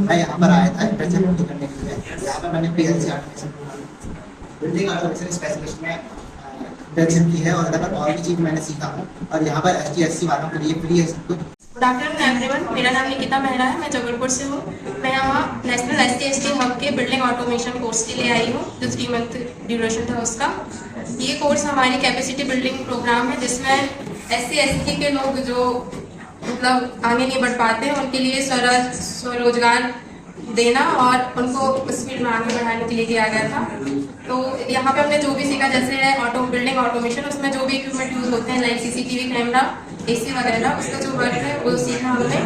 मैं यहाँ पर आया था इंटर्नशिप करने के लिए। यहाँ पर मैंने PLC बिल्डिंग ऑटोमेशन स्पेशलिस्ट में इंटर्नशिप की है और यहाँ पर और भी चीज़ मैंने सीखा हूँ। और यहाँ पर ST/SC वालों के लिए फ्री है सब कुछ। गुड आफ्टरनून एवरीवन, मेरा नाम निकिता मेहरा है, मैं जबलपुर से हूँ। मैं यहाँ नेशनल ST/ST हब के बिल्डिंग ऑटोमेशन कोर्स के लिए आई हूँ, जो 3 मंथ ड्यूरेशन था उसका। ये कोर्स हमारी कैपेसिटी बिल्डिंग प्रोग्राम है, जिसमें SC/ST के लोग जो मतलब आगे नहीं बढ़ पाते हैं उनके लिए स्वरोजगार देना और उनको उस फील्ड में आगे बढ़ाने के लिए किया गया था। तो यहाँ पे हमने जो भी सीखा, जैसे बिल्डिंग ऑटोमेशन, उसमें जो भी इक्विपमेंट यूज होते हैं लाइक CCTV कैमरा, AC वगैरह, उसका जो वर्क है वो सीखा हमने।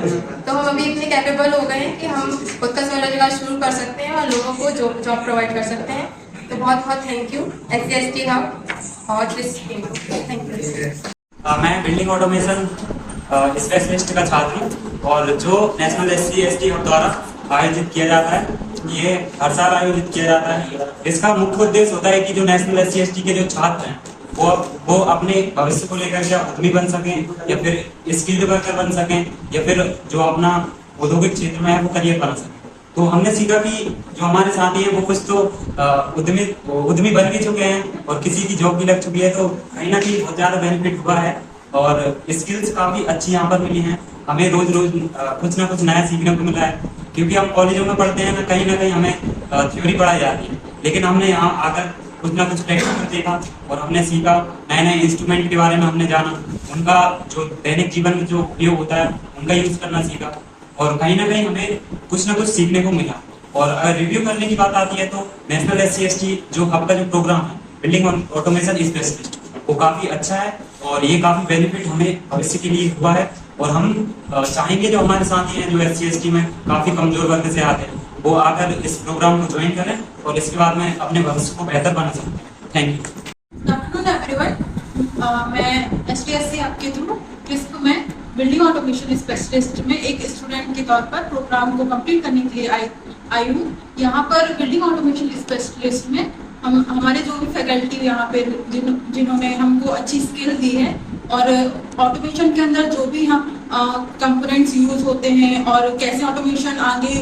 तो हम अभी इतने कैपेबल हो गए हैं कि हम खुद का स्वरोजगार शुरू कर सकते हैं और लोगों को जॉब प्रोवाइड कर सकते हैं। तो बहुत बहुत थैंक यू SC/ST हब और दिस थैंक यू। मैं बिल्डिंग ऑटोमेशन स्पेशलिस्ट का छात्र हूँ और जो नेशनल SC/ST हब द्वारा आयोजित किया जाता है, ये हर साल आयोजित किया जाता है। इसका मुख्य उद्देश्य होता है कि जो नेशनल SC/ST के जो छात्र हैं वो अपने भविष्य को लेकर के उद्यमी बन सकें या फिर स्किल्ड वर्कर बन सकें या फिर जो अपना औद्योगिक क्षेत्र में है वो करियर बना सकें। तो हमने सीखा कि जो हमारे साथी हैं वो कुछ तो उद्यमी बन भी चुके हैं और किसी की जॉब भी लग चुकी है। तो कहीं ना कहीं बहुत ज्यादा बेनिफिट हुआ है और स्किल्स काफी अच्छी यहाँ पर मिली हैं। हमें रोज रोज कुछ ना कुछ नया सीखने को मिला है, क्योंकि हम कॉलेजों में पढ़ते हैं ना कहीं हमें थ्योरी पढ़ाई जाती है, लेकिन हमने यहाँ आकर कुछ ना कुछ प्रैक्टिकल देखा और हमने सीखा। नए नए इंस्ट्रूमेंट के बारे में हमने जाना, उनका जो दैनिक जीवन में जो उपयोग होता है उनका यूज करना सीखा और कहीं ना कहीं हमें कुछ ना कुछ सीखने को मिला। और अगर रिव्यू करने की बात आती है तो नेशनल SC/ST जो हब का जो प्रोग्राम है बिल्डिंग ऑटोमेशन स्पेशलिस्ट, वो काफी अच्छा है और ये काफी बेनिफिट हमें भविष्य के लिए हुआ है। और हम चाहेंगे जो हमारे साथी हैं जो SC/ST में काफी कमजोर वर्ग से आते हैं वो आकर इस प्रोग्राम को ज्वाइन करें और इसके बाद में अपने भविष्य को बेहतर बना सकते हैं। Thank you. Good afternoon everyone, मैं ST/SC हब के थ्रू क्रिस्प में बिल्डिंग ऑटोमेशन स्पेशलिस्ट में एक स्टूडेंट के तौर पर प्रोग्राम को कंप्लीट करने के लिए आई हूँ। यहाँ पर बिल्डिंग ऑटोमेशन स्पेशलिस्ट में हमारे जो भी फैकल्टी यहाँ पे जिन्होंने हमको अच्छी स्किल दी है और ऑटोमेशन के अंदर जो भी हम कंपोनेंट्स यूज होते हैं और कैसे ऑटोमेशन आगे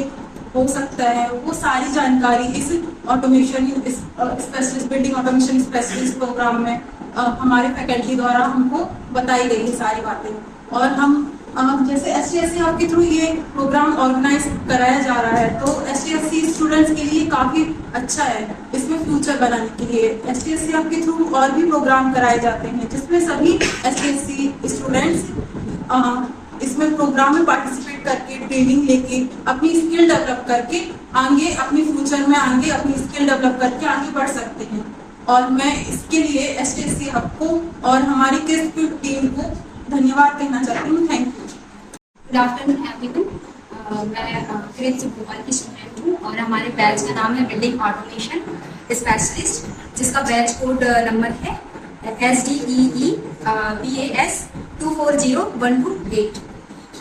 हो सकता है, वो सारी जानकारी इस automation specialist building automation specialist program में हमारे फैकल्टी द्वारा हमको बताई गई है सारी बातें। और हम जैसे ST/SC हब के थ्रू ये प्रोग्राम ऑर्गेनाइज कराया जा रहा है, तो ST/SC स्टूडेंट्स के लिए काफी अच्छा है इसमें फ्यूचर बनाने के लिए। ST/SC हब के थ्रू और भी प्रोग्राम कराए जाते हैं जिसमें सभी ST/SC स्टूडेंट्स इसमें प्रोग्राम में पार्टिसिपेट करके ट्रेनिंग लेके अपनी स्किल डेवलप करके आगे अपने फ्यूचर में आगे अपनी स्किल डेवलप करके आगे बढ़ सकते हैं। और मैं इसके लिए ST/SC हब को और हमारी क्रिस्प टीम को धन्यवाद कहना चाहती हूँ। Thank you. Good afternoon everyone, मैं क्रिस्प भोपाल की स्टूडेंट हूँ और हमारे बैच का नाम है बिल्डिंग ऑटोमेशन स्पेशलिस्ट, जिसका बैच कोड नंबर है SDEE-BAS 240128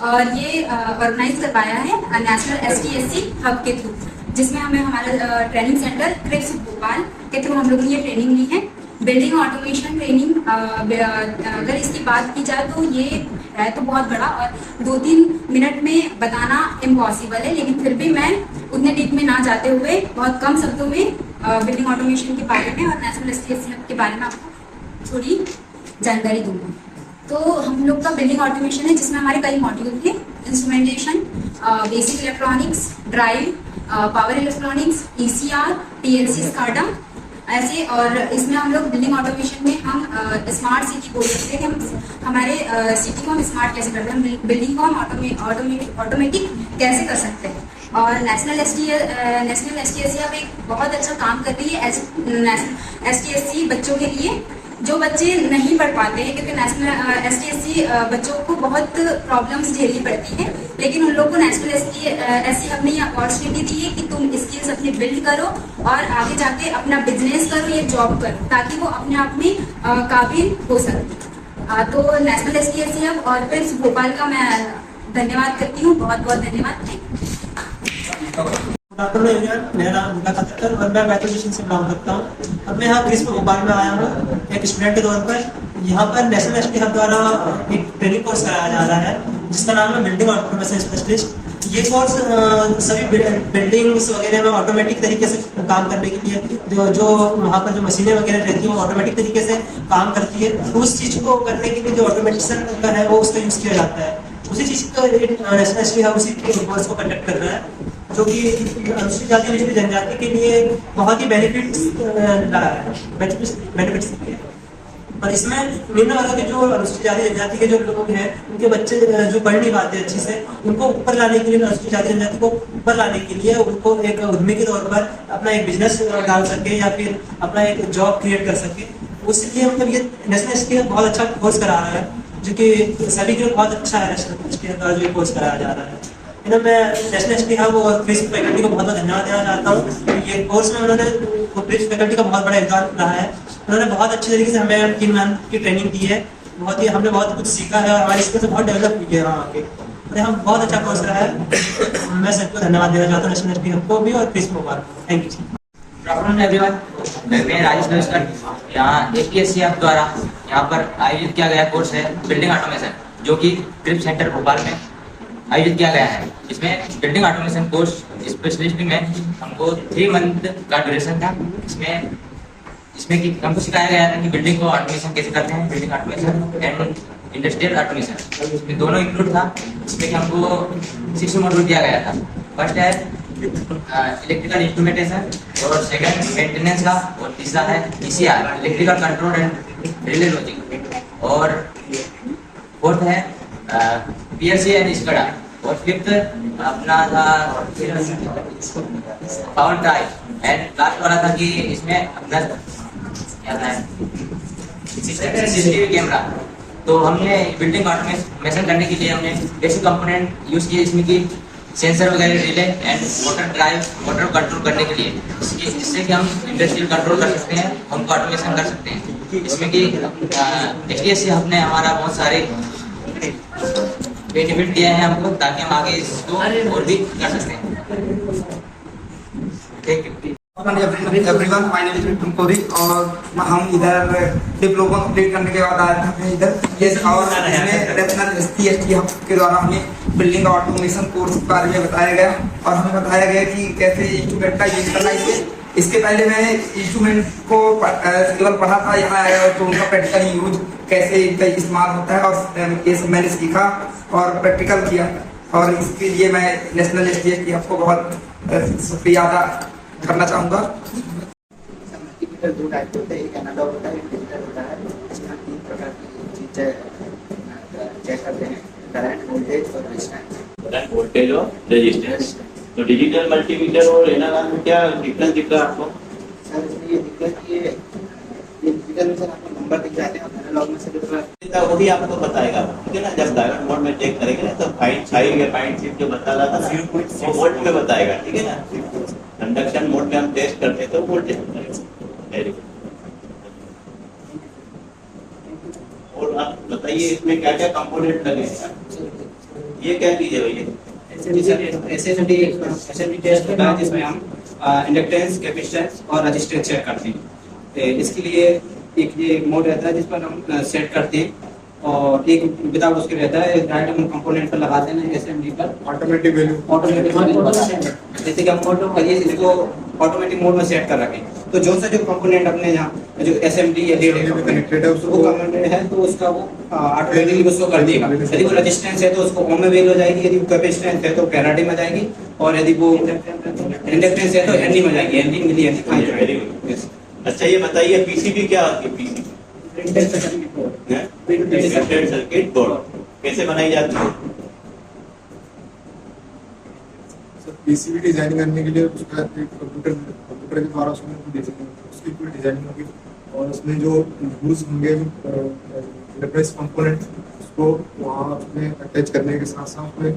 और ये ऑर्गेनाइज करवाया है नेशनल ST/SC हब के थ्रू, जिसमें हमें हमारा ट्रेनिंग सेंटर क्रिस्प भोपाल के थ्रू हम लोग ने ये ट्रेनिंग ली है। बिल्डिंग ऑटोमेशन ट्रेनिंग अगर इसकी बात की जाए तो ये है तो बहुत बड़ा और 2-3 मिनट में बताना इम्पॉसिबल है, लेकिन फिर भी मैं उतने डीप में ना जाते हुए बहुत कम शब्दों में बिल्डिंग ऑटोमेशन के बारे में और नेशनल ST/SC हब के बारे में आपको थोड़ी जानकारी दूंगा। तो हम लोग का बिल्डिंग ऑटोमेशन है जिसमें हमारे कई मॉड्यूल थे, instrumentation, basic electronics, drive, power electronics, ECR, PLC, SCADA ऐसे। और इसमें हम लोग बिल्डिंग ऑटोमेशन में हम स्मार्ट सिटी बोल सकते हैं कि हम हमारे सिटी को हम स्मार्ट कैसे करते हैं, बिल्डिंग को हम ऑटोमेटिक कैसे कर सकते हैं। और नेशनल ST/SC अब एक बहुत अच्छा काम कर रही है नेशनल ST/SC बच्चों के लिए, जो बच्चे नहीं पढ़ पाते हैं, क्योंकि नेशनल ST/SC बच्चों को बहुत प्रॉब्लम्स झेलनी पड़ती है, लेकिन उन लोगों को नेशनल ST/SC हब ने ये अपॉर्चुनिटी दी है कि तुम स्किल्स अपने बिल्ड करो और आगे जाके अपना बिजनेस करो या जॉब करो, ताकि वो अपने आप में काबिल हो सके। तो नेशनल ST/SC हब और फिर भोपाल का मैं धन्यवाद करती हूँ, बहुत बहुत धन्यवाद। गुड आफ्टरनून एवरीवन, मेरा नाम मुन्ना खत्तर और मैं मैथमेटिशियन से बिलोंग करता हूँ। अब मैं यहाँ क्रिस्प भोपाल में आया हूँ एक स्टूडेंट के तौर पर। यहाँ पर नेशनल ST हब द्वारा एक ट्रेनिंग कोर्स कराया जा रहा है जिसका नाम है बिल्डिंग ऑटोमेशन स्पेशलिस्ट। ये कोर्स सभी बिल्डिंग्स वगैरह में ऑटोमेटिक तरीके से काम करने के लिए जो वहाँ पर जो मशीनें वगैरह रहती हैं वो ऑटोमेटिक तरीके से काम करती है, तो उस चीज़ को करने के लिए जो ऑटोमेटिशन का है वो उसका यूज़ किया जाता है। उसी चीज़ का नेशनल है उसी कोर्स को कंडक्ट कर रहा है, जो कि अनुसूचित जाति अनुसूचित जनजाति के लिए बहुत ही बेनिफिट्स ला रहा है, बेनिफिट्स है। और इसमें निम्न वर्ग के जो अनुसूचित जाति जनजाति के जो लोग हैं उनके बच्चे जो पढ़ नहीं पाते अच्छे से, उनको ऊपर लाने के लिए, अनुसूचित जाति जनजाति को ऊपर लाने के लिए उनको एक उद्यमी के तौर पर अपना एक बिजनेस डाल सके या फिर अपना एक जॉब क्रिएट कर सके। उसके लिए मतलब ये नेशनल स्किल बहुत अच्छा कोर्स करा रहा है, जो कि सभी के लिए बहुत अच्छा है। नेशनल स्किल द्वारा जो कोर्स कराया जा रहा है, मैं नेशनल स्किल हब और क्रिस्प फैकल्टी को बहुत बहुत धन्यवाद देना चाहता हूँ। ये कोर्स में उन्होंने क्रिस्प फैकल्टी का बहुत बड़ा योगदान रहा है। उन्होंने बहुत अच्छे तरीके से हमें 3 मंथ की ट्रेनिंग दी है, हमने बहुत कुछ सीखा है, हमारी स्किल से बहुत डेवलप हुई है वहाँ आके। हम बहुत अच्छा कोर्स रहा है। मैं सबको धन्यवाद देना चाहता हूँ नेशनल स्किल हब को भी और क्रिस्प को। Thank you. Good afternoon everyone, मैं राजेश नमस्कार। यहाँ एसटीएससी हब द्वारा यहाँ पर आयोजित किया गया कोर्स है बिल्डिंग ऑटोमेशन, जो कि क्रिस्प सेंटर भोपाल में आयोजित किया गया है। इसमें बिल्डिंग ऑटोमेशन कोर्स स्पेशलिस्ट में हमको 3 मंथ का ड्यूरेशन था। इसमें कि हमको सिखाया गया था कि बिल्डिंग को ऑटोमेशन कैसे करते हैं, building automation and industrial automation, इसमें दोनों इंक्लूड था। इसमें कि हमको 6 मॉड्यूल दिया गया था। फर्स्ट है इलेक्ट्रिकल इंस्ट्रूमेंटेशन, और सेकंड मेंटेनेंस का, और तीसरा है ECR electrical control and relay logic, और फोर्थ है पीएलसी एंड स्काडा, और फिफ्थ अपना था पावर ड्राइव, एंड लास्ट वाला था कि इसमें अपना क्या था सीसीटीवी कैमरा। तो हमने बिल्डिंग ऑटोमेशन करने के लिए हमने बेसिक कंपोनेंट यूज किए, इसमें कि सेंसर वगैरह relay and motor drive, motor control करने के लिए, जिससे कि हम इंडस्ट्रियल कंट्रोल कर सकते हैं, हम ऑटोमेशन कर सकते हैं। इसमें कि एसटीएससी हमने हमारा बहुत सारे बेनिफिट दिया है हमको, ताकि हम आगे इसको और भी कर सकते हैं। Thank you. Everyone, my name is Vikram Kori, और हम इधर डिप्लोमा कंप्लीट करने के बाद आए थे इधर। और इसमें नेशनल एसटीएससी हब के द्वारा हमें बिल्डिंग ऑटोमेशन कोर्स के बारे में बताया गया, और हमें बताया गया कि कैसे इंस्ट्रूमेंट का यूज करना है। इसके पहले मैं इंस्ट्रूमेंट को केवल पढ़ा था, यहाँ आया तो उनका प्रैक्टिकल यूज कैसे इनका इस्तेमाल होता है, और ये सब मैंने सीखा और प्रैक्टिकल किया। और इसके लिए मैं नेशनल एसटीएससी हब को बहुत शुक्रिया अदा करना चाहूँगा। मल्टीमीटर 2 टाइप के होते हैं, एक एनालॉग होता है, एक डिजिटल होता है। इसमें हम 3 प्रकार की चीज़ें चेक करते हैं, करंट, वोल्टेज और रेजिस्टेंस। करंट, वोल्टेज और रेजिस्टेंस। तो डिजिटल मल्टीमीटर और एनालॉग में क्या डिफरेंस दिख रहा है आपको? सर इसमें ये दिक्कत कि ये डिजिटल में सर आपको नंबर दिख जाते हैं, और एनालॉग में सर वही आपको बताएगा, ठीक है ना। जब डायोड मोड में चेक करेंगे ना, तो फाइन साइड या फाइन शिफ्ट जो बता रहा था ना, 0.6 वोल्ट में बताएगा, ठीक है ना। कंडक्शन मोड में हम टेस्ट करते हैं तो वोल्टेज बताएगा। Very good. और आप बताइए इसमें क्या क्या कंपोनेंट लगे हैं? ये क्या चीज है भैया? एसएमडी टेस्ट होता है, जिसमें हम इंडक्टेंस, कैपेसिटेंस और रेजिस्टेंस चेक करते हैं। इसके लिए एक ये मोड रहता है जिस पर हम सेट करते हैं, और एक विदाउट उसके रहता है, डायरेक्ट हम कंपोनेंट पर लगाते हैं एसएमडी पर, ऑटोमेटिक वैल्यू जैसे कि हम ऑटो करिए इसको ऑटोमेटिक मोड में सेट कर रखें। तो जो सा जो कंपोनेंट अपने यहाँ जो एसएमडी या लीड कनेक्टेड है उसको कनेक्टेड है, तो उसका वो ऑटोमेटिकली उसको कर देगा। यदि वो रेजिस्टेंस है तो उसको ओम में वैल्यू हो जाएगी, यदि वो कैपेसिटेंस है तो फैराडे में जाएगी, और यदि वो इंडक्टेंस है तो हेनरी में जाएगी, Henry milli henry. Very good. अच्छा ये बताइए पीसीबी क्या होती है? पीसीबी प्रिंटेड सर्किट बोर्ड कैसे बनाई जाती है? पीसीबी डिजाइन करने के लिए उसका कंप्यूटर के द्वारा उसकी पूरी डिजाइनिंग होगी, और उसमें जो यूज होंगे इंटरफेस कंपोनेंट उसको वहाँ उसमें अटैच करने के साथ साथ उसमें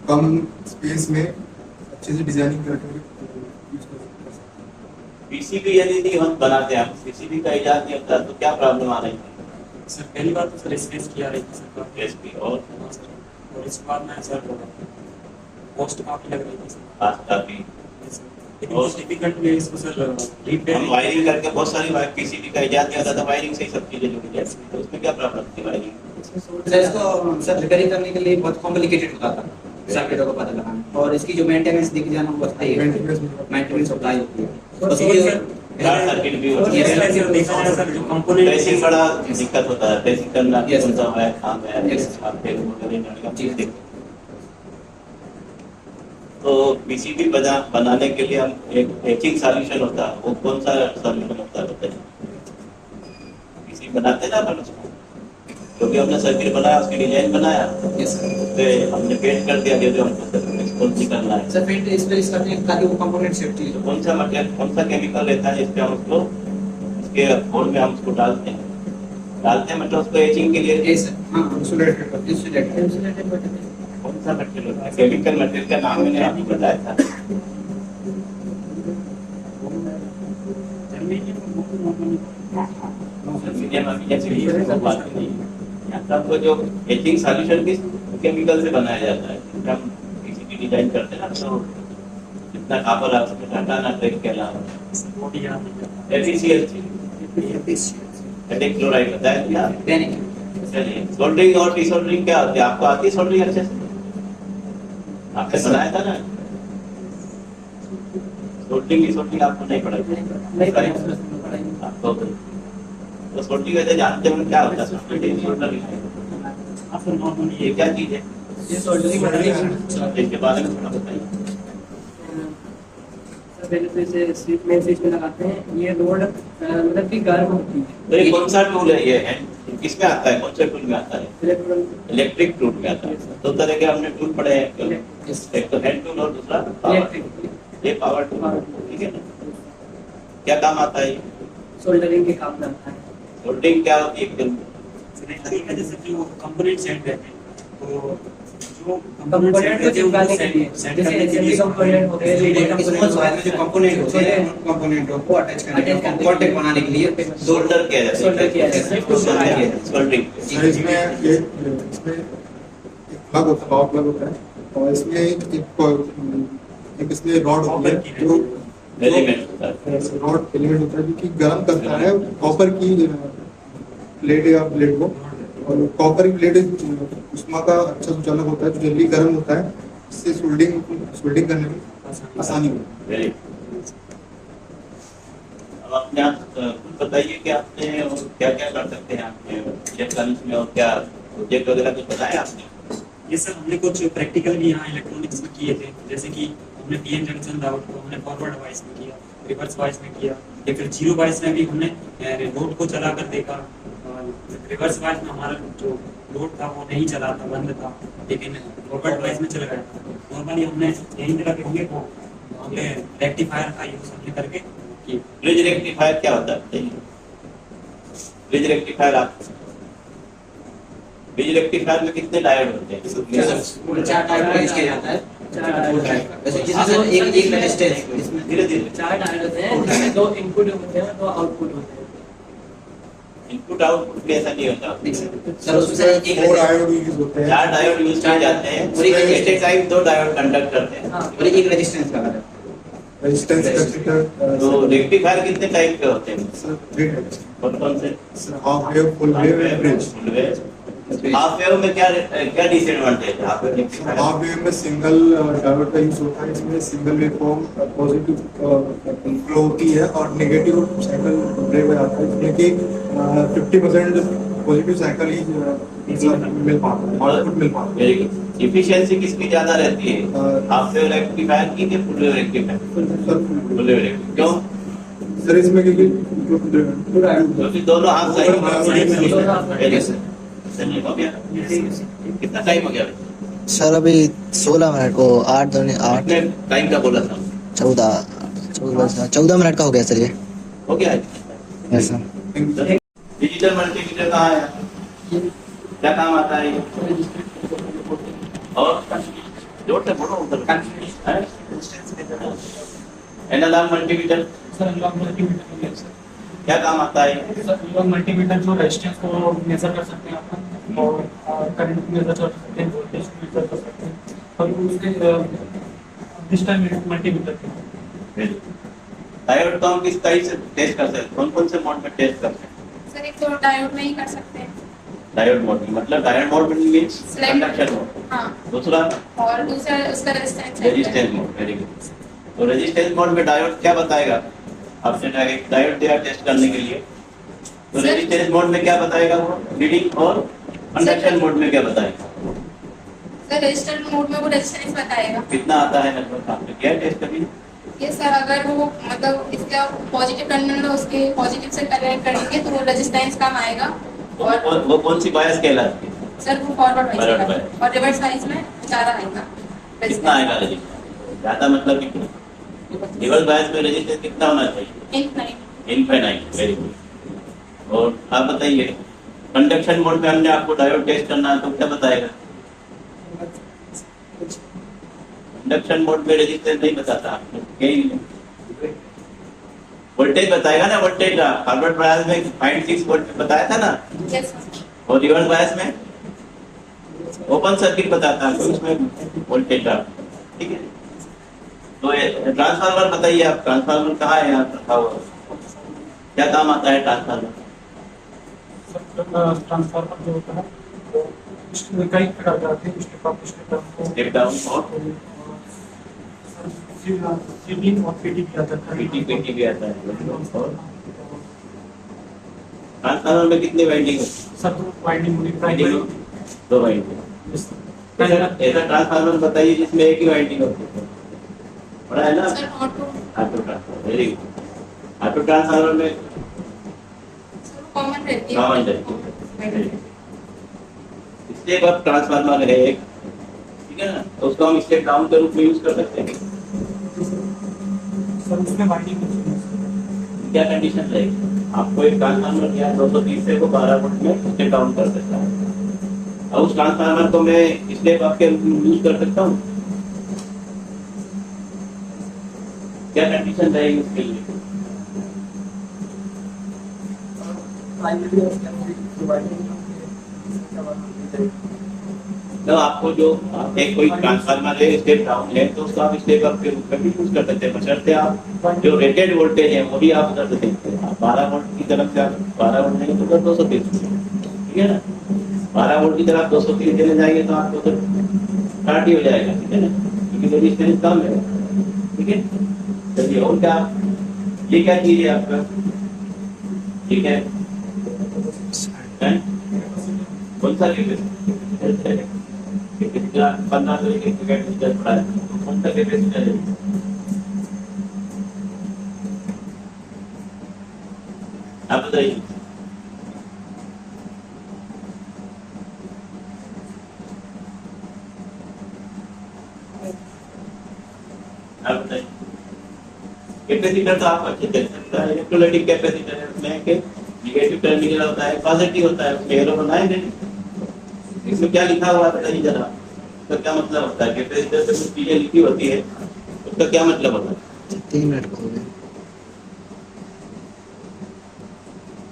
कम स्पेस में अच्छे से डिजाइनिंग करके यूज कर सकते हैं। पीसीबी यदि हम बनाते हैं, पीसीबी का इजाद नहीं होता तो क्या प्रॉब्लम आ रही है? सर पहली बार तो सर स्पेस किया रही थी सर, एसपी और इसके बाद में सर कॉस्ट काफी लग रही थी सर, कास्ट काफी। लेकिन डिफिकल्ट वे इसको सर हम वायरिंग करके बहुत सारी पीसीबी का इजाद नहीं होता था, वायरिंग से ही सब चीजें जुड़ी जाती थी, तो उसमें क्या प्रॉब्लम थी वायरिंग? सर इसको सर रिपेयरिंग करने के लिए बहुत कॉम्प्लिकेटेड होता था सर्किटों को पता लगाना, और इसकी जो मेंटेनेंस दिख जाना वो होता है, मेंटेनेंस होता है बस ये शॉर्ट सर्किट भी होती है। देखा जाए सर जो कंपोनेंट ट्रेसिंग बड़ा दिक्कत होता है, ट्रेसिंग करना Yes, कौन sir. सा है काम है Yes. आप तेल वगैरह डालने का जी। दिक्कत। तो पीसीबी बनाने के लिए हम एक एचिंग सॉल्यूशन होता है, वो कौन सा सॉल्यूशन होता है बताइए? पीसीबी बनाते हैं ना अपन उसको, क्योंकि हमने सर्किट बनाया, उसकी डिजाइन बनाया, यस सर। तो हमने पेंट कर दिया जो हमको कौन सी करना है। सर पेंट इस पे करते हैं ताकि वो कंपोनेंट सेफ्टी तो कौन सा मटेरियल, कौन सा केमिकल रहता है जिसपे हम उसको उसके होल में हम उसको डालते हैं मतलब उसको एचिंग के लिए ये सर हाँ इंसुलेटेड इंसुलेटेड कौन सा मटेरियल होता है? केमिकल मटेरियल का नाम मैंने आपको बताया था। सबको जो एचिंग सॉल्यूशन किस केमिकल से बनाया जाता है, जिसका हम पीसीबी डिजाइन करते हैं ना, तो जितना कॉपर है उसमें डाटा ना ट्रेक के अलावा एथिक क्लोराइड बताया क्या? चलिए सोल्डरिंग और डिसोल्डरिंग क्या होती है, आपको आती है सोल्डरिंग अच्छे से? आपने बनाया था ना? सोल्डरिंग डिसोल्डरिंग आपको नहीं पढ़ाई आपको, तो सोल्डरिंग वैसे जानते हो क्या होता है? सोल्डरिंग ये क्या चीज है? ये सोल्डरिंग इसके बारे में थोड़ा बताइए। पहले तो इसे स्विच में लगाते हैं, ये रोड मतलब कि गर्म होती है। तो ये कौन सा टूल है? ये है किसमें आता है, कौन से टूल में आता है? इलेक्ट्रिक टूल में आता है। दो तरह के हमने टूल पढ़े हैं, एक तो हैंड टूल और दूसरा ये पावर टूल, ठीक है ना? क्या काम आता है? सोल्डरिंग के काम में आता है। सोल्डरिंग क्या होती है? जैसे कि वो कंपोनेंट सेट रहते हैं, तो जो कंपोनेंट को चिपकाने के लिए जैसे एसएमडी कंपोनेंट होते हैं, स्मॉल साइज में जो कंपोनेंट होते हैं उन कंपोनेंटों को अटैच करने के लिए कांटेक्ट बनाने के लिए सोल्डर किया जाता है। सोल्डर किया जाता है। सोल्डरिंग सर इसमें एक प्लग होता है, पावर प्लग होता है, और इसमें एक इसमें रॉड होती है जो एलिमेंट होता है। रॉड एलिमेंट होता है जो कि गर्म करता है कॉपर की प्लेट या प्लेट को, और कॉपर की प्लेट उष्मा का अच्छा संचालक होता है जो जल्दी गर्म होता है, इससे सोल्डिंग करने में आसानी होती है। वेरी अब अपने आप कुछ बताइए कि आपने क्या क्या कर सकते हैं आपने इलेक्ट्रॉनिक्स में, और क्या प्रोजेक्ट वगैरह कुछ बताया आपने? ये सर हमने कुछ प्रैक्टिकल भी यहाँ इलेक्ट्रॉनिक्स में किए थे, जैसे कि हमने पीएन जंक्शन डाउट को हमने फॉरवर्ड वाइस में किया, रिवर्स वाइस में किया, या फिर जीरो वाइस में भी हमने लोड को चला कर देखा। रिवर्स वाइस में हमारा जो लोड था वो नहीं चला था, बंद था, लेकिन फॉरवर्ड वाइस में चल गया था। नॉर्मली हमने यही तरह के होंगे वो हमने रेक्टिफायर का यूज हमने करके की। ब्रिज रेक्टिफायर क्या होता है? ब्रिज रेक्टिफायर ब्रिज रेक्टिफायर में कितने डायोड होते हैं? 4 टाइप का इसके जाता है। वैसे जिसमें एक रजिस्टेंस इसमें धीरे धीरे 4 डायल होते हैं, जिसमें 2 इनपुट होते हैं, 2 आउटपुट होते हैं। इनपुट आउटपुट भी ऐसा नहीं होता। सर उसमें एक 4 डायोड यूज होते हैं, 4 डायोड यूज किए जाते हैं, और एक at a time 2 diode conduct करते हैं। और एक रेजिस्टेंस का है। रेजिस्टेंस कैपेसिटर, तो रेक्टिफायर कितने टाइप के होते हैं? कौन से? Half wave, full wave, bridge. Full wave. Half wave में क्या डिसएडवांटेज है? Half wave rectifier half wave में सिंगल डायोड का यूज होता है, इसमें single wave form positive flow होती है और नेगेटिव साइकिल ब्रेक हो जाता है, इसमें कि 50% पॉजिटिव साइकिल ही मिल पाता है, आउटपुट मिल पाता है। Very good. इफिशिएंसी किसकी ज्यादा रहती है, हाफ वेव रेक्टिफायर की कि full wave rectifier? Full wave rectifier. क्यों? सर इसमें क्योंकि क्योंकि दोनों हाथ सही में। Very good. चलिए हो गया। कितना टाइम हो गया? सर अभी 16 मिनट को 8 आपने टाइम का बोला था? 14 मिनट का हो गया सर ये। हो गया। Yes sir. डिजिटल मल्टीमीटर कहाँ है? क्या काम आता है ये? और जोर से बोलो उधर। एनालॉग मल्टीमीटर क्या काम आता है? मल्टीमीटर जो रेजिस्टेंस को मेजर कर सकते हैं अपन, और करंट मेजर कर सकते हैं, वोल्टेज मेजर कर सकते हैं, और उसके डिजिटल मल्टीमीटर डायोड को हम किस टाइप से टेस्ट कर सकते हैं? कौन कौन से मोड में टेस्ट करते हैं? सर एक तो डायोड में ही कर सकते हैं। डायोड मोड में, मतलब diode mode means Select- conduction mode. हाँ, दूसरा और दूसरा उसका resistance resistance mode. Very good. तो रेजिस्टेंस मोड में डायोड क्या बताएगा? आपने डायोड दिया टेस्ट करने के लिए, तो सर- रेजिस्टेंस मोड में क्या बताएगा वो? रीडिंग। और कंडक्शन मोड में क्या बताएगा? सर रजिस्टर मोड में वो रेजिस्टेंस बताएगा। कितना आता है लगभग? आपने किया टेस्ट कभी? ये सर अगर वो मतलब इसका पॉजिटिव टर्मिनल उसके पॉजिटिव से कनेक्ट करेंगे तो वो रेजिस्टेंस कम आएगा। और वो कौन सी बायस कहलाती है? सर वो फॉरवर्ड Forward वाइज bias। और रिवर्स वाइज में ज़्यादा आएगा कितना आएगा रेजिस्टेंस? ज्यादा मतलब कितना? रिवर्स बायस में रेजिस्टेंस कितना होना चाहिए? इनफाइनाइट। Very good. और आप बताइए, कंडक्शन मोड में हमने आपको डायोड टेस्ट करना है तो क्या बताएगा? कंडक्शन मोड में रेजिस्टेंस नहीं बताता, वोल्टेज बताएगा ना। वोल्टेज का फॉरवर्ड बायस में 0.6 वोल्ट बताया था ना, यस और रिवर्स बायस में ओपन सर्किट बताता है, तो उसमें वोल्टेज का। ठीक है। तो ये ट्रांसफार्मर बताइए आप, ट्रांसफार्मर कहाँ है यहाँ रखा हुआ? क्या काम आता है ट्रांसफार्मर? ट्रांसफार्मर जो होता है वो कई प्रकार के आते हैं, स्टेप अप, स्टेप डाउन और सिबलिंग और पीटी भी आता है। पीटी भी आता है। और ट्रांसफार्मर में कितनी वाइंडिंग होती सब वाइंडिंग होगी, है? प्राइमरी दो वाइंडिंग। ऐसा ट्रांसफार्मर बताइए जिसमें एक ही वाइंडिंग होती है। पढ़ा है ना? Sir auto auto transformer. Very good. Auto transformer में कॉमन रहती है। कॉमन स्टेप अप ट्रांसफार्मर है एक, ठीक है ना, तो उसको हम स्टेप डाउन के रूप में यूज कर सकते हैं। सर उसमें वाइंडिंग क्या कंडीशन रहेगी? आपको एक ट्रांसफार्मर दिया 230 से को 12 वोल्ट में स्टेप डाउन कर सकता है। अब उस ट्रांसफार्मर को मैं स्टेप अप के रूप में यूज कर सकता हूँ? क्या कंडीशन रहेगी उसके लिए? तो आपको जो एक कोई ट्रांसफार्मर है स्टेप डाउन है तो उसको आप स्टेप अप के रूप में भी यूज कर सकते हैं, बशर्ते आप जो रेटेड वोल्टेज है वो भी आप उधर से देखते हैं। 12 वोल्ट की तरफ से आप 12 वोल्ट नहीं तो उधर 230, ठीक है ना। 12 वोल्ट की तरफ 230 देने जाएंगे तो आपको तो 30 हो जाएगा, ठीक है ना, क्योंकि रेजिस्टेंस कम है। ठीक है, चलिए। और क्या ये क्या चीज है आपका? ठीक है, कौन सा कैपेसिटर? 15 तरीके के कैपेसिटर पड़ा है, कौन सा कैपेसिटर है? आप बताइए। आप बताइए। कैपेसिटर तो आप अच्छे से सकता है, इलेक्ट्रोलाइटिक कैपेसिटर है, उसमें के नेगेटिव टर्मिनल होता है, पॉजिटिव होता है, उसमें एरो बनाए नहीं। इसमें क्या लिखा हुआ है बताइए जरा, उसका क्या मतलब होता है? कैपेसिटर पे कुछ चीजें लिखी होती है, उसका क्या मतलब होता है? 3 मिनट हो गए।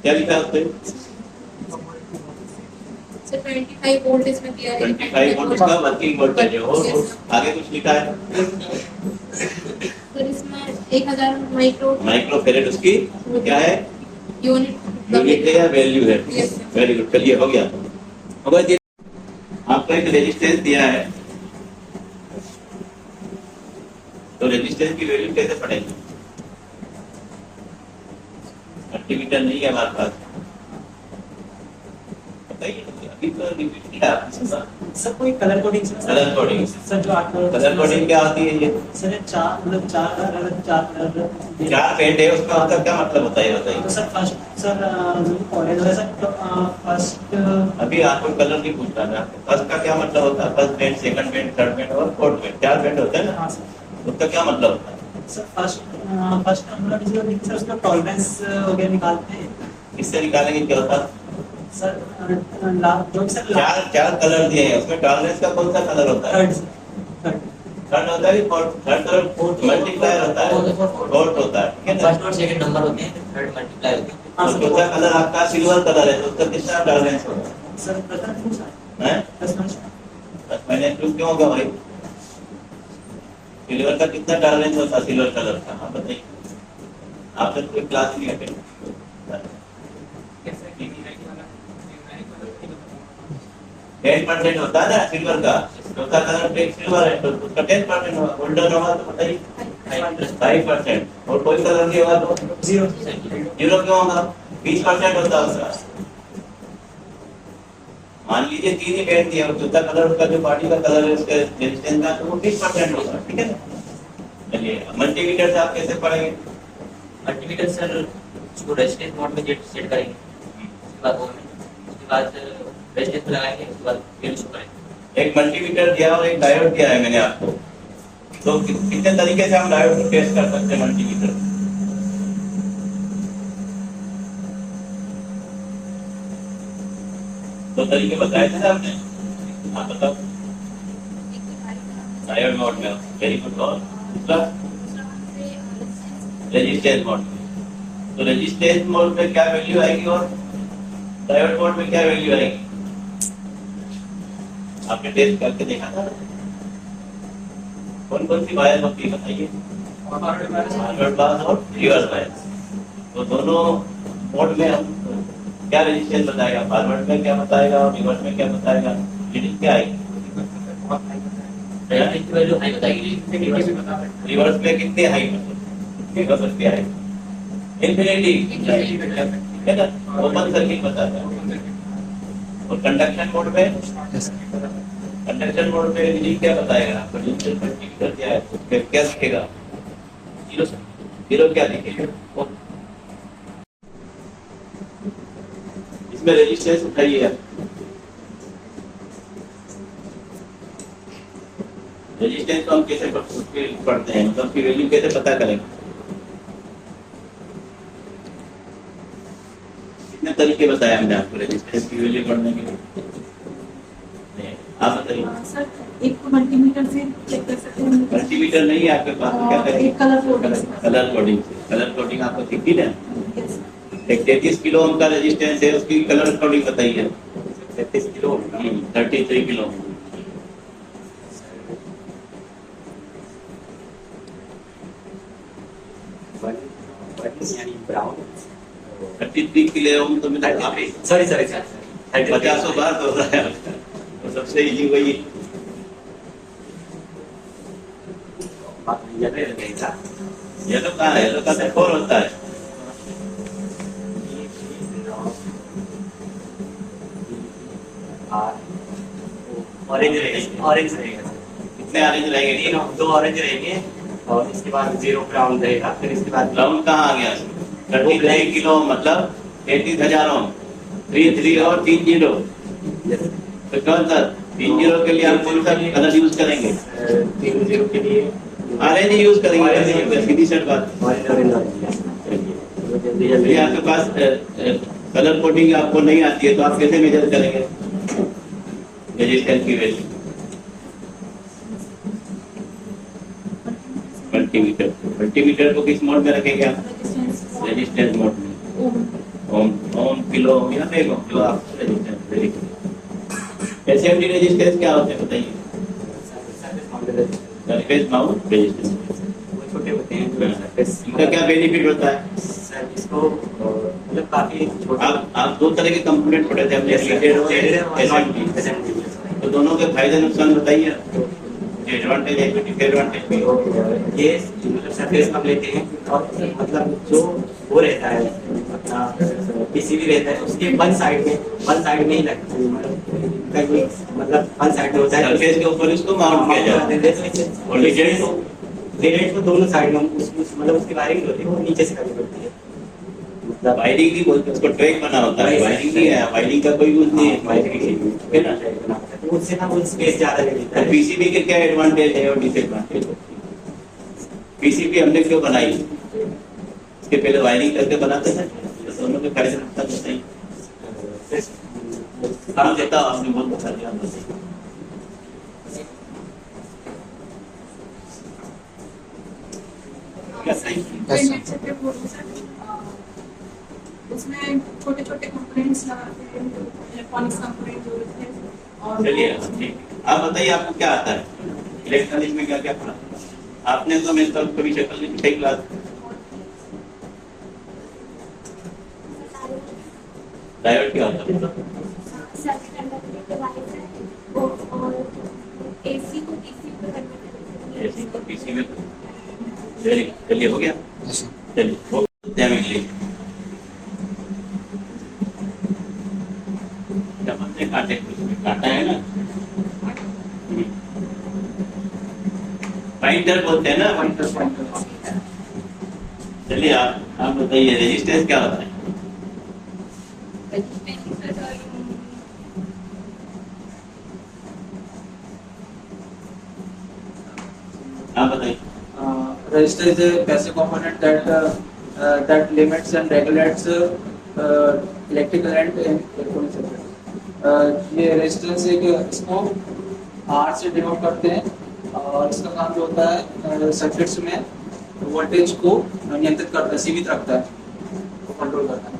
क्या लिखा है उसपे? सर 25 वोल्ट इसमें दिया है। 25 वोल्ट इसका वर्किंग वोल्टेज है। और आगे कुछ लिखा है? सर इसमें 1000 माइक्रो फेरेड उसकी क्या है? यूनिट यूनिट है या वैल्यू है? Yes, sir. वेरी गुड, चलिए हो गया। अब ये आपको एक रेजिस्टेंस दिया है, तो रेजिस्टेंस की वैल्यू कैसे पढ़ेंगे? मल्टीमीटर नहीं है हमारे पास, बताइए। अभी तो रिपीट किया आपने सुना। सर कोई colour coding colour coding. Sir जो कलर कोडिंग क्या होती है ये? सर चार मतलब चार कलर चार पेंट है, उसका मतलब क्या मतलब होता है बताइए। तो सर फर्स्ट सर कॉलेज है सर तो फर्स्ट अभी आपको कलर नहीं पूछ रहा था। फर्स्ट का क्या मतलब होता है? First point, second point, third point और फोर्थ पेंट, चार पेंट होते हैं ना। हाँ सर। उसका क्या मतलब होता है? सर फर्स्ट मतलब जो सर उसका टॉलरेंस वगैरह निकालते हैं। इससे निकालेंगे क्या होता है? सर जो सर चार कलर दिए हैं, उसमें टॉलरेंस का कौन सा कलर होता है? थर्ड होता है, थर्ड कलर मल्टीप्लायर होता है, फोर्थ होता है, ठीक है ना। फर्स्ट और सेकंड नंबर होते हैं, थर्ड मल्टीप्लाई होते हैं। और चौथा कलर आपका सिल्वर कलर है, तो उसका कितना टॉलरेंस होगा? सर पता नहीं सर हैं? बस -2 क्यों होगा भाई? सिल्वर का कितना टॉलरेंस होता है सिल्वर कलर का? हाँ बताइए। आपने कोई क्लास नहीं अटेंड 10% होता है ना सिल्वर का, चौथा कलर पे सिल्वर है तो उसका 10% होगा, गोल्डन होगा तो बताइए 5%, और कोई कलर नहीं होगा तो 0 क्यों होगा, 20% होता है उसका। मान लीजिए 3 ही बैंड दिया और चौथा कलर उसका जो बॉडी का कलर है उसका रेजिस्टेंस का, तो वो 20% होगा, ठीक है ना। चलिए मल्टीमीटर से आप कैसे पढ़ेंगे? मल्टीमीटर सर उसको रेजिस्टेंस मोड में सेट करेंगे, उसके बाद रेजिस्टेंस पे लगाएंगे, उसके बाद वैल्यू शो करेंगे। एक मल्टीमीटर दिया और एक डायोड दिया है मैंने आपको, तो कितने तरीके से हम डायोड को टेस्ट कर सकते हैं मल्टीमीटर? दो तरीके बताए थे ना आपने, आप बताओ। डायोड मोड में, वेरी गुड। और दूसरा रेजिस्टेंस मोड में, तो रेजिस्टेंस मोड में क्या वैल्यू आएगी और डायोड मोड में क्या वैल्यू आएगी? आपने टेस्ट करके देखा था? कौन कौन सी वायर होती है बताइए? फॉरवर्ड बायस और रिवर्स बायस। तो दोनों मोड में हम क्या रेजिस्टेंस बताएगा, फॉरवर्ड में क्या बताएगा और रिवर्स में क्या बताएगा, रीडिंग क्या आएगी? रेजिस्टेंस की वैल्यू हाई बताएगी, रिवर्स में कितनी हाई रिवर्स क्या है? इंफिनिटी है ना, ओपन सर्किट बताता है। और कंडक्शन मोड में, कंडक्शन मोड में रीडिंग क्या बताएगा? पोटेंशियल मल्टीमीटर क्या है, फिर क्या दिखेगा? जीरो क्या दिखेगा? इसमें रेजिस्टेंस उठाइए, रेजिस्टेंस को हम कैसे पढ़ते हैं, मतलब उसकी वैल्यू कैसे पता करेंगे? कितने तरीके बताया हमने आपको रेजिस्टेंस की वैल्यू पढ़ने के लिए? आप बताइए। सर एक तो मल्टीमीटर से चेक कर सकते हैं, मल्टीमीटर नहीं है आपके पास, तो क्या करेंगे? एक कलर कोडिंग से। कलर कोडिंग से। कलर कोडिंग आपको दिखी ना? एक 33 किलो ओम का रेजिस्टेंस है, उसकी कलर कोडिंग बताइए। 33 kilo, 33 kilo. Brown 33 kilo ohm तो मिला काफी, सॉरी 50 बार तो हो रहा है, तो सबसे इजी वही। येलो कहाँ है? येलो का तो 4 होता है। ऑरेंज रहेगा। कितने ऑरेंज रहेंगे? 2 ऑरेंज रहेंगे और इसके बाद 0 ब्राउन रहेगा, फिर इसके बाद ब्राउन कहाँ आ गया? 33 किलो मतलब 33,000 ओम, 3 और 3 जीरो, तो कौन सा 3 जीरो के लिए आप कौन सा कलर यूज करेंगे? 3 0 के लिए ऑरेंज यूज करेंगे, सीधी शर्ट बात। यदि आपके पास कलर कोडिंग आपको नहीं आती है तो आप कैसे मेजर करेंगे रेजिस्टेंस की वैल्यू? मल्टीमीटर, मल्टीमीटर को किस मोड में रखेंगे आप? रेजिस्टेंस मोड में। ओम किलो ओम या मेगा जो आप रेजिस्टेंस। एसएमडी रेजिस्टेंस क्या होते हैं बताइए? Surface mount resistance. वो छोटे होते हैं जो सरफेस। इनका क्या बेनिफिट होता है? सर इसको मतलब काफी छोटा। आप 2 तरह के कंपोनेंट पढ़े थे हमने, लीडेड और एसएमडी, तो दोनों के फायदे नुकसान बताइए। एडवांटेज है, डिसएडवांटेज भी। ये मतलब सरफेस कम लेते हैं और मतलब जो वो रहता है अपना पीसीबी रहता है उसके वन साइड में ही लगता है, मतलब वन साइड में होता है, सरफेस के ऊपर इसको माउंट किया जाता है। और लीडेड को दोनों साइड में मतलब उसकी वायरिंग होती है वो नीचे से करनी पड़ती है, मतलब वायरिंग नहीं बोलते उसको, ट्रैक बना होता है, वायरिंग नहीं है, वायरिंग का कोई यूज नहीं है, है ना। तो उससे ना वो स्पेस ज्यादा ले लेता है। पीसीबी के क्या एडवांटेज है और डिसएडवांटेज? पीसीबी हमने क्यों बनाई? इसके पहले वायरिंग करके बनाते थे, तो दोनों के फायदे नुकसान बताइए। काम देता आपने बहुत बता दिया। उसमें छोटे छोटे कंपोनेंट्स लगाते हैं, इलेक्ट्रॉनिक्स कंपोनेंट जो होते हैं। और चलिए ठीक, आप बताइए आपको क्या आता है इलेक्ट्रॉनिक्स में, क्या क्या पढ़ा आपने? तो मैं सब कभी शक्ल नहीं दिखाई क्लास। डायोड क्या होता है? एसी को डीसी में कन्वर्ट ऐसी को पीसी में वेरी गुड। चलिए हो गया, चलिए हो गया। इंग्लिश क्या बोलते हैं, कांटे में कांटा है ना, पॉइंटर बोलते हैं ना, पॉइंटर। चलिए आप बताइए रेजिस्टेंस क्या होता है? आप बताइए। Resistor is a passive component that limits and regulates electrical and electronic circuit. ये रेजिस्टेंस एक इसको R से डिनोट करते हैं और इसका काम जो होता है सर्किट्स में वोल्टेज को नियंत्रित करता है, सीमित रखता है, कंट्रोल करता है।